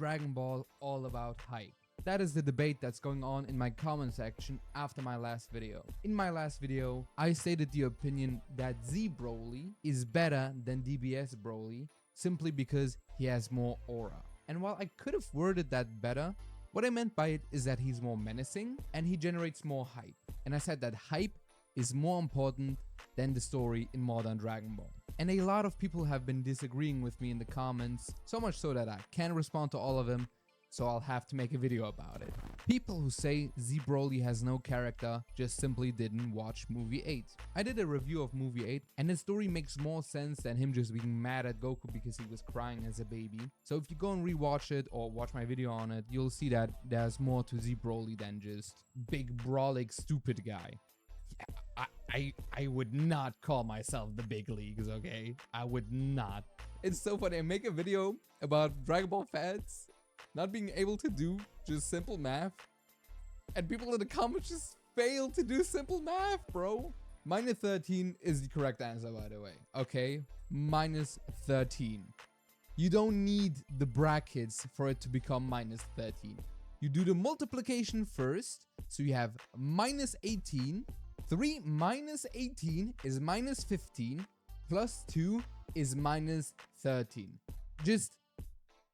Dragon Ball all about hype? That is the debate that's going on in my comment section after my last video. In my last video, I stated the opinion that Z Broly is better than DBS Broly simply because he has more aura. And while I could have worded that better, what I meant by it is that he's more menacing and he generates more hype. And I said that hype is more important than the story in modern Dragon Ball. And a lot of people have been disagreeing with me in the comments, so much so that I can't respond to all of them, so I'll have to make a video about it. People who say Z Broly has no character just simply didn't watch movie 8. I did a review of movie 8 and the story makes more sense than him just being mad at Goku because he was crying as a baby. So if you go and rewatch it or watch my video on it, you'll see that there's more to Z Broly than just big brolic stupid guy. Yeah, I would not call myself the big leagues, okay? I would not. It's so funny, I make a video about Dragon Ball fans not being able to do just simple math, and people in the comments just fail to do simple math, bro. Minus 13 is the correct answer, by the way, okay? Minus 13. You don't need the brackets for it to become minus 13. You do the multiplication first, so you have minus 18. 3 minus 18 is minus 15, plus 2 is minus 13. Just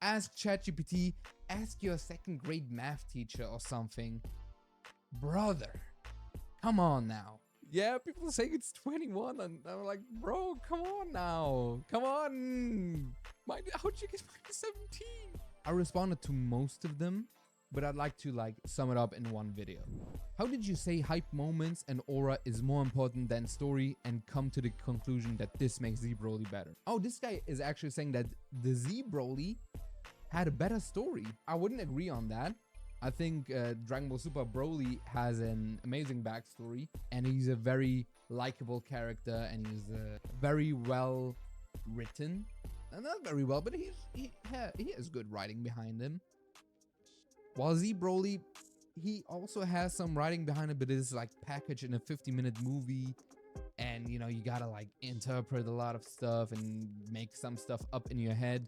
ask ChatGPT, ask your second grade math teacher or something. Brother, come on now. Yeah, people say it's 21 and I'm like, bro, come on now. Come on. How'd you get minus 17? I responded to most of them, but I'd like to sum it up in one video. How did you say hype moments and aura is more important than story and come to the conclusion that this makes Z Broly better? Oh, this guy is actually saying that the Z Broly had a better story. I wouldn't agree on that. I think Dragon Ball Super Broly has an amazing backstory and he's a very likable character and he's very well written. Not very well, but he has good writing behind him. While Z Broly, he also has some writing behind it, but it's packaged in a 50-minute movie. And, you know, you gotta interpret a lot of stuff and make some stuff up in your head.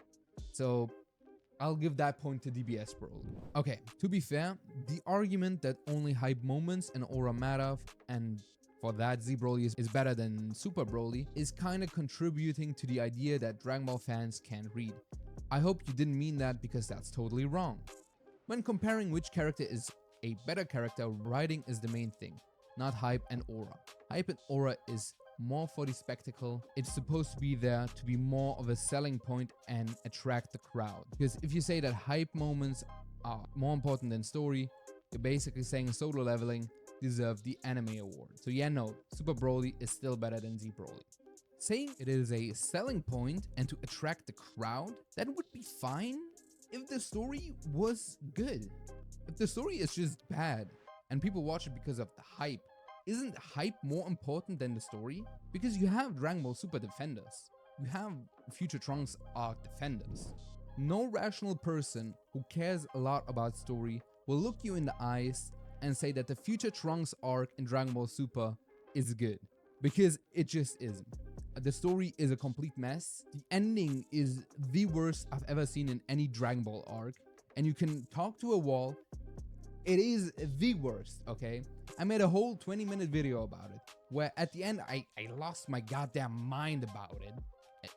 So I'll give that point to DBS Broly. Okay, to be fair, the argument that only hype moments and aura matter, and for that Z Broly is better than Super Broly, is kind of contributing to the idea that Dragon Ball fans can't read. I hope you didn't mean that because that's totally wrong. When comparing which character is a better character, writing is the main thing, not hype and aura. Hype and aura is more for the spectacle. It's supposed to be there to be more of a selling point and attract the crowd. Because if you say that hype moments are more important than story, you're basically saying Solo Leveling deserves the anime award. So yeah, no, Super Broly is still better than Z Broly. Saying it is a selling point and to attract the crowd, that would be fine if the story was good. If the story is just bad and people watch it because of the hype, isn't hype more important than the story? Because you have Dragon Ball Super Defenders. You have Future Trunks arc Defenders. No rational person who cares a lot about story will look you in the eyes and say that the Future Trunks arc in Dragon Ball Super is good. Because it just isn't. The story is a complete mess. The ending is the worst I've ever seen in any Dragon Ball arc. And you can talk to a wall. It is the worst, okay? I made a whole 20-minute video about it, where at the end, I lost my goddamn mind about it.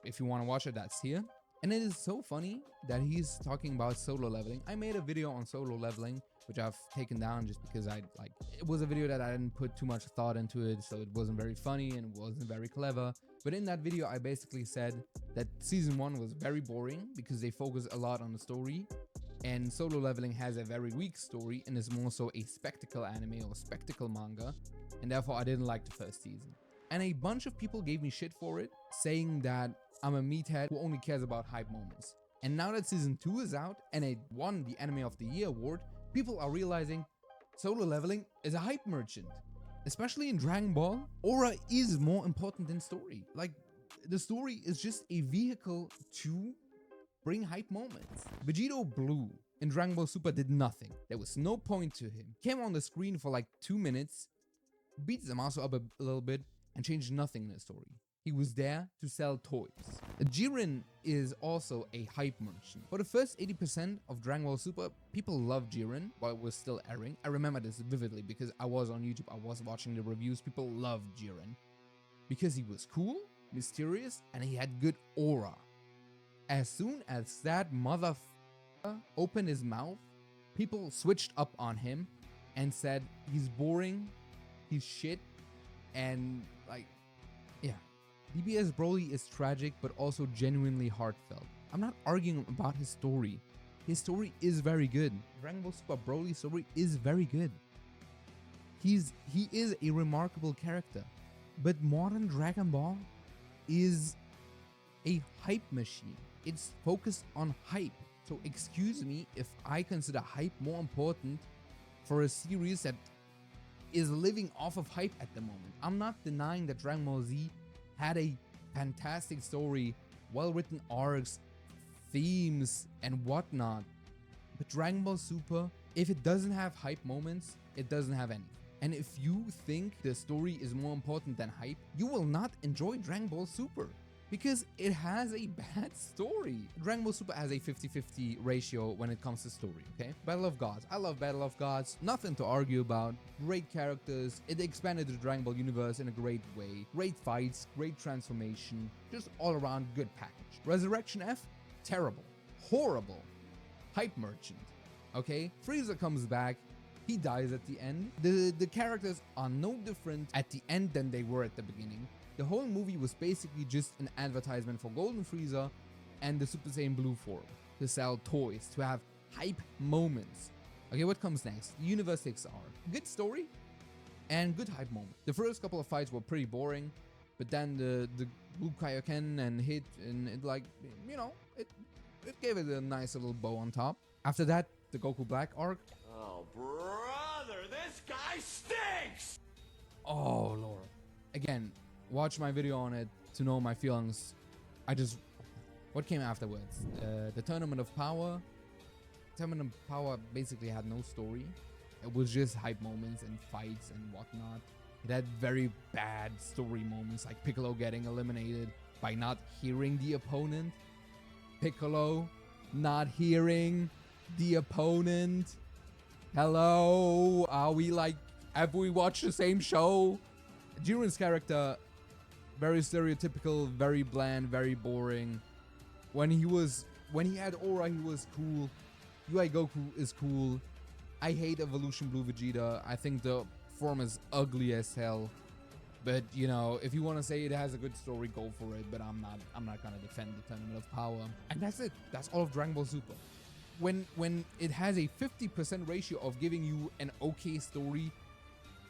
If you want to watch it, that's here. And it is so funny that he's talking about solo leveling. I made a video on solo leveling, which I've taken down just because it was a video that I didn't put too much thought into it, so it wasn't very funny and it wasn't very clever. But in that video, I basically said that season 1 was very boring because they focus a lot on the story. And Solo Leveling has a very weak story and is more so a spectacle anime or spectacle manga, and therefore I didn't like the first season. And a bunch of people gave me shit for it, saying that I'm a meathead who only cares about hype moments. And now that season 2 is out and it won the Anime of the Year award, people are realizing Solo Leveling is a hype merchant. Especially in Dragon Ball, aura is more important than story. The story is just a vehicle to bring hype moments. Vegito Blue in Dragon Ball Super did nothing. There was no point to him. Came on the screen for 2 minutes, beat Zamasu up a little bit, and changed nothing in the story. He was there to sell toys. Jiren is also a hype merchant. For the first 80% of Dragon Ball Super, people loved Jiren while it was still airing. I remember this vividly because I was on YouTube, I was watching the reviews. People loved Jiren because he was cool, mysterious, and he had good aura. As soon as that motherfucker opened his mouth, people switched up on him and said he's boring, he's shit, and like, yeah. DBS Broly is tragic, but also genuinely heartfelt. I'm not arguing about his story. His story is very good. Dragon Ball Super Broly's story is very good. He is a remarkable character. But modern Dragon Ball is a hype machine. It's focused on hype. So excuse me if I consider hype more important for a series that is living off of hype at the moment. I'm not denying that Dragon Ball Z had a fantastic story, well-written arcs, themes, and whatnot. But Dragon Ball Super, if it doesn't have hype moments, it doesn't have any. And if you think the story is more important than hype, you will not enjoy Dragon Ball Super because it has a bad story. Dragon Ball Super has a 50-50 ratio when it comes to story, okay? Battle of Gods. I love Battle of Gods. Nothing to argue about. Great characters. It expanded the Dragon Ball universe in a great way. Great fights, great transformation. Just all around good package. Resurrection F, terrible. Horrible. Hype merchant, okay? Frieza comes back. He dies at the end. The characters are no different at the end than they were at the beginning. The whole movie was basically just an advertisement for Golden Frieza and the Super Saiyan Blue form to sell toys, to have hype moments. Okay, what comes next? Universe 6R. Good story and good hype moment. The first couple of fights were pretty boring, but then the Blue Kaioken and hit, and it, like, you know, it gave it a nice little bow on top. After that, the Goku Black arc. Oh, brother, this guy stinks! Oh, Lord. Again, watch my video on it to know my feelings. What came afterwards? The Tournament of Power. Tournament of Power basically had no story. It was just hype moments and fights and whatnot. It had very bad story moments, like Piccolo getting eliminated by not hearing the opponent. Piccolo not hearing the opponent. Hello? Are we like, have we watched the same show? Jiren's character, very stereotypical, very bland, very boring. When he had aura, he was cool. UI Goku is cool. I hate Evolution Blue Vegeta. I think the form is ugly as hell. But, you know, if you want to say it has a good story, go for it. But I'm not gonna defend the Tournament of Power. And that's it. That's all of Dragon Ball Super. When it has a 50% ratio of giving you an okay story,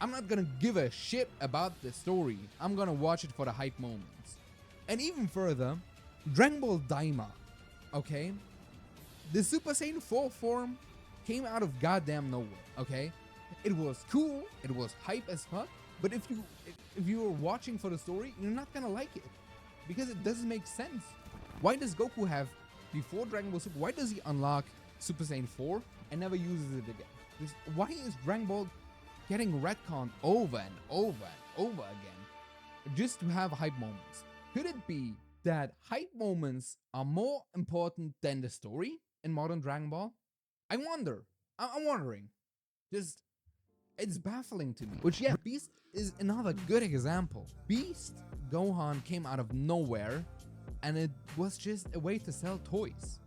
I'm not gonna give a shit about the story. I'm gonna watch it for the hype moments. And even further, Dragon Ball Daima, okay? The Super Saiyan 4 form came out of goddamn nowhere, okay? It was cool, it was hype as fuck, but if you were watching for the story, you're not gonna like it because it doesn't make sense. Why does Goku have, before Dragon Ball Super, why does he unlock Super Saiyan 4 and never uses it again? Why is Dragon Ball getting retconned over and over and over again just to have hype moments? Could it be that hype moments are more important than the story in modern Dragon Ball? I wonder. I'm wondering. Just, it's baffling to me. Which, yeah, Beast is another good example. Beast Gohan came out of nowhere, and it was just a way to sell toys.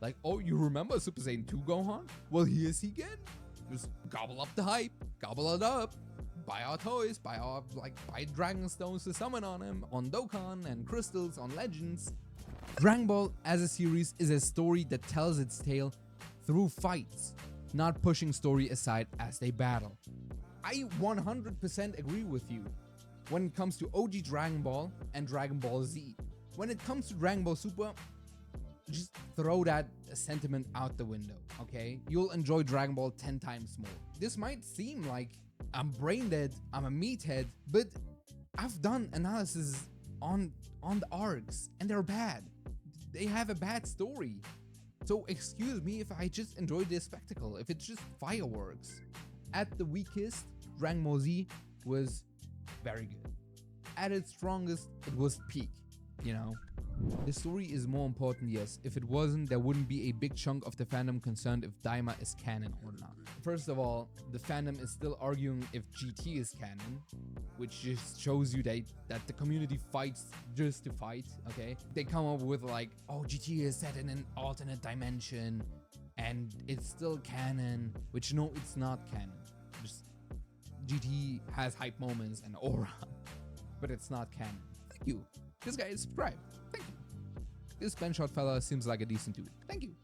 Like, oh, you remember Super Saiyan 2 Gohan? Well, here's he again. Just gobble up the hype, gobble it up, buy our toys, buy Dragon Stones to summon on him, on Dokkan, and crystals on Legends. Dragon Ball as a series is a story that tells its tale through fights, not pushing story aside as they battle. I 100% agree with you when it comes to OG Dragon Ball and Dragon Ball Z. When it comes to Dragon Ball Super, just throw that sentiment out the window, okay? You'll enjoy Dragon Ball 10 times more. This might seem like I'm brain dead, I'm a meathead, but I've done analysis on the arcs, and they're bad. They have a bad story. So excuse me if I just enjoy this spectacle, if it's just fireworks. At the weakest, Dragon Ball Z was very good. at its strongest, it was peak, you know? The story is more important, yes. If it wasn't, there wouldn't be a big chunk of the fandom concerned if Daima is canon or not. First of all, the fandom is still arguing if GT is canon, which just shows you that the community fights just to fight, okay? They come up with like, oh, GT is set in an alternate dimension and it's still canon, which no, it's not canon. Just GT has hype moments and aura, but it's not canon. Thank you. This guy is subscribed. Thank you. This BENSHOT fella seems like a decent dude. Thank you.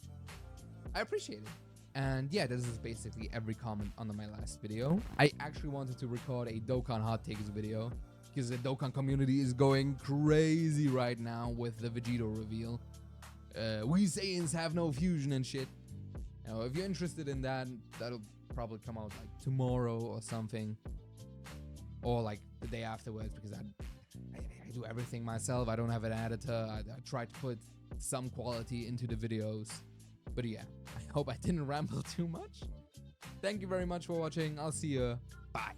I appreciate it. And yeah, this is basically every comment under my last video. I actually wanted to record a Dokkan hot takes video because the Dokkan community is going crazy right now with the Vegito reveal. We Saiyans have no fusion and shit. Now, if you're interested in that, that'll probably come out like tomorrow or something, or like the day afterwards, because I do everything myself. I don't have an editor. I try to put some quality into the videos. But yeah, I hope I didn't ramble too much. Thank you very much for watching. I'll see you. Bye.